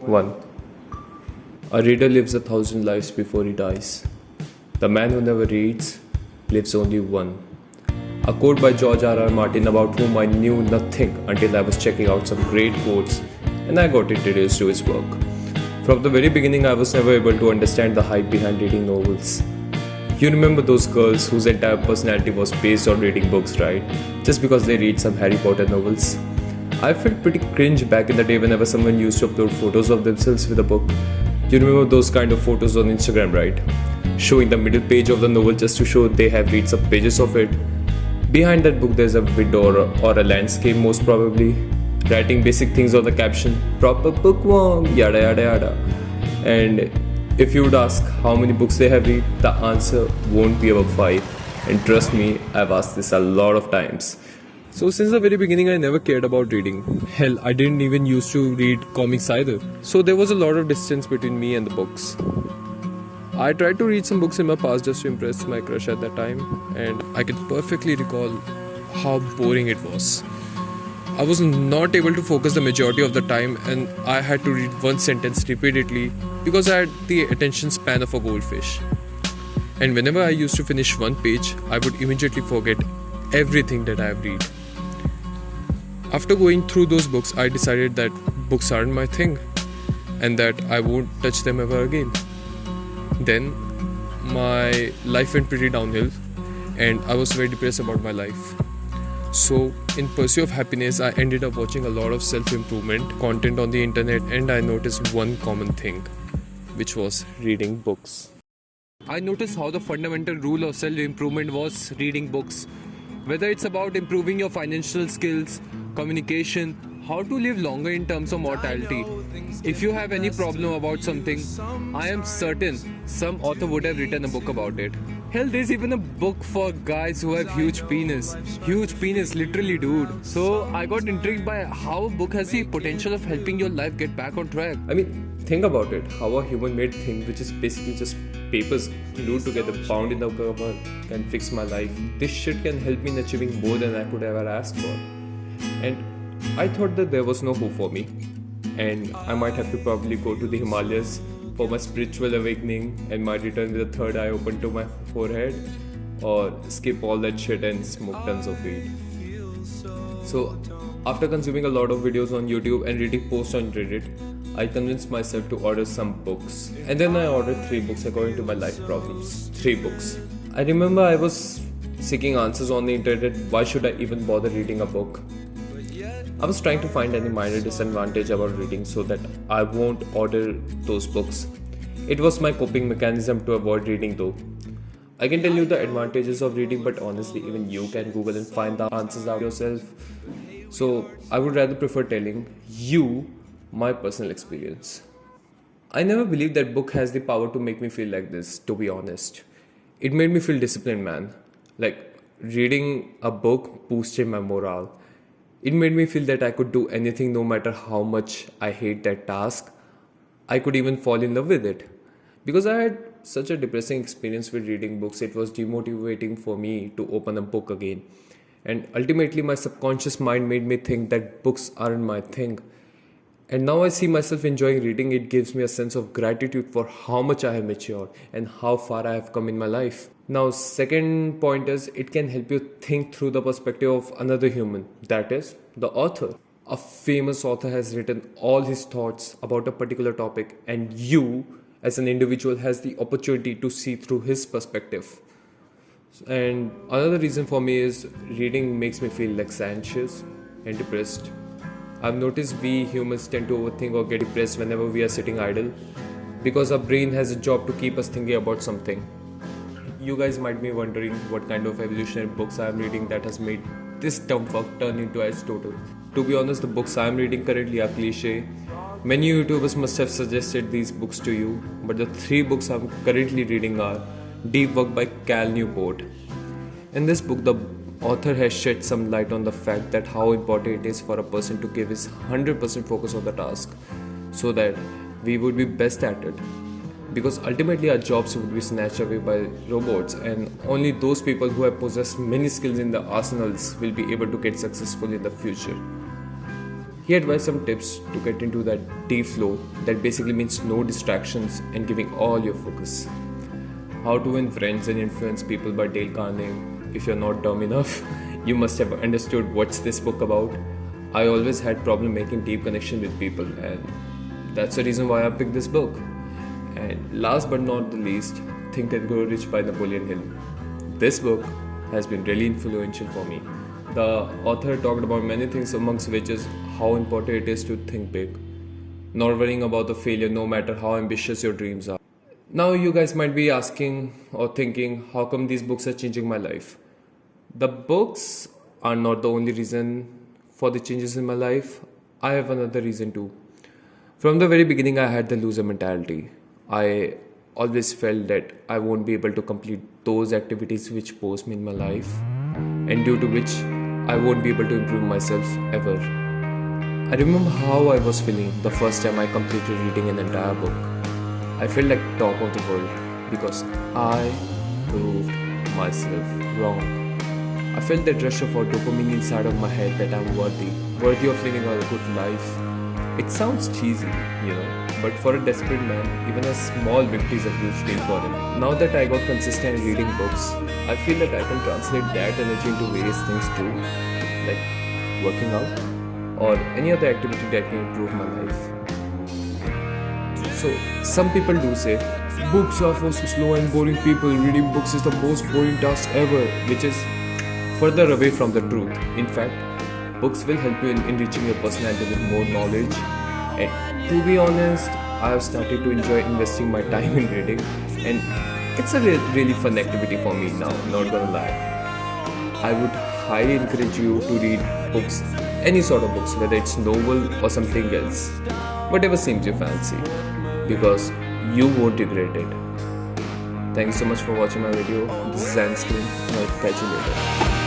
1. A reader lives 1,000 lives before he dies. The man who never reads lives only one. A quote by George R. R. Martin, about whom I knew nothing until I was checking out some great quotes and I got introduced to his work. From the very beginning, I was never able to understand the hype behind reading novels. You remember those girls whose entire personality was based on reading books, right? Just because they read some Harry Potter novels. I felt pretty cringe back in the day whenever someone used to upload photos of themselves with a book. You remember those kind of photos on Instagram, right? Showing the middle page of the novel just to show they have read some pages of it. Behind that book there's a window or a landscape, most probably, writing basic things on the caption, proper bookworm, yada yada yada. And if you would ask how many books they have read, the answer won't be above 5. And trust me, I've asked this a lot of times. So since the very beginning, I never cared about reading. Hell, I didn't even used to read comics either. So there was a lot of distance between me and the books. I tried to read some books in my past just to impress my crush at that time, and I can perfectly recall how boring it was. I was not able to focus the majority of the time, and I had to read one sentence repeatedly because I had the attention span of a goldfish. And whenever I used to finish one page, I would immediately forget everything that I have read. After going through those books, I decided that books aren't my thing and that I won't touch them ever again. Then my life went pretty downhill and I was very depressed about my life. So in pursuit of happiness, I ended up watching a lot of self-improvement content on the internet, and I noticed one common thing, which was reading books. I noticed how the fundamental rule of self-improvement was reading books. Whether it's about improving your financial skills, communication, how to live longer in terms of mortality. If you have any problem about something, I am certain some author would have written a book about it. Hell, there's even a book for guys who have huge penis. Huge penis, literally, dude. So I got intrigued by how a book has the potential of helping your life get back on track. I mean, think about it. How a human-made thing, which is basically just papers glued together, bound in the cover, can fix my life. This shit can help me in achieving more than I could ever ask for. And I thought that there was no hope for me, and I might have to probably go to the Himalayas for my spiritual awakening and might return with a third eye open to my forehead, or skip all that shit and smoke tons of weed. So after consuming a lot of videos on YouTube and reading posts on Reddit, I convinced myself to order some books. And then I ordered 3 books according to my life problems. 3 books. I remember I was seeking answers on the internet. Why should I even bother reading a book? I was trying to find any minor disadvantage about reading so that I won't order those books. It was my coping mechanism to avoid reading though. I can tell you the advantages of reading, but honestly even you can Google and find the answers out yourself. So I would rather prefer telling you my personal experience. I never believed that book has the power to make me feel like this, to be honest. It made me feel disciplined, man. Like reading a book boosted my morale. It made me feel that I could do anything no matter how much I hate that task. I could even fall in love with it. Because I had such a depressing experience with reading books, it was demotivating for me to open a book again. And ultimately my subconscious mind made me think that books aren't my thing. And now I see myself enjoying reading. It gives me a sense of gratitude for how much I have matured and how far I have come in my life. Now, second point is it can help you think through the perspective of another human, that is, the author. A famous author has written all his thoughts about a particular topic, and you, as an individual, has the opportunity to see through his perspective. And another reason for me is reading makes me feel less anxious and depressed. I've noticed we humans tend to overthink or get depressed whenever we are sitting idle because our brain has a job to keep us thinking about something. You guys might be wondering what kind of evolutionary books I am reading that has made this dumb fuck turn into Aristotle. To be honest, the books I am reading currently are cliche. Many YouTubers must have suggested these books to you, but the 3 books I'm currently reading are Deep Work by Cal Newport. In this book, the author has shed some light on the fact that how important it is for a person to give his 100% focus on the task so that we would be best at it. Because ultimately our jobs would be snatched away by robots, and only those people who have possessed many skills in the arsenals will be able to get successful in the future. He advised some tips to get into that deep flow that basically means no distractions and giving all your focus. How to Win Friends and Influence People by Dale Carnegie. If you're not dumb enough, you must have understood what's this book about. I always had problem making deep connection with people, and that's the reason why I picked this book. And last but not the least, Think and Grow Rich by Napoleon Hill. This book has been really influential for me. The author talked about many things, amongst which is how important it is to think big, not worrying about the failure no matter how ambitious your dreams are. Now you guys might be asking or thinking, how come these books are changing my life? The books are not the only reason for the changes in my life. I have another reason too. From the very beginning, I had the loser mentality. I always felt that I won't be able to complete those activities which pose me in my life, and due to which I won't be able to improve myself ever. I remember how I was feeling the first time I completed reading an entire book. I felt like top of the world because I proved myself wrong. I felt that rush of dopamine inside of my head that I'm worthy of living a good life. It sounds cheesy, but for a desperate man, even a small victory is a huge deal for him. Now that I got consistent in reading books, I feel that I can translate that energy into various things too, like working out or any other activity that can improve my life. So, some people do say, books are for slow and boring people, reading books is the most boring task ever, which is further away from the truth. In fact, books will help you in enriching your personality with more knowledge. And to be honest, I have started to enjoy investing my time in reading, and it's a really fun activity for me now, not gonna lie. I would highly encourage you to read books, any sort of books, whether it's novel or something else, whatever seems your fancy, because you won't regret it. Thank you so much for watching my video. This is Anscreen, and I'll catch you later.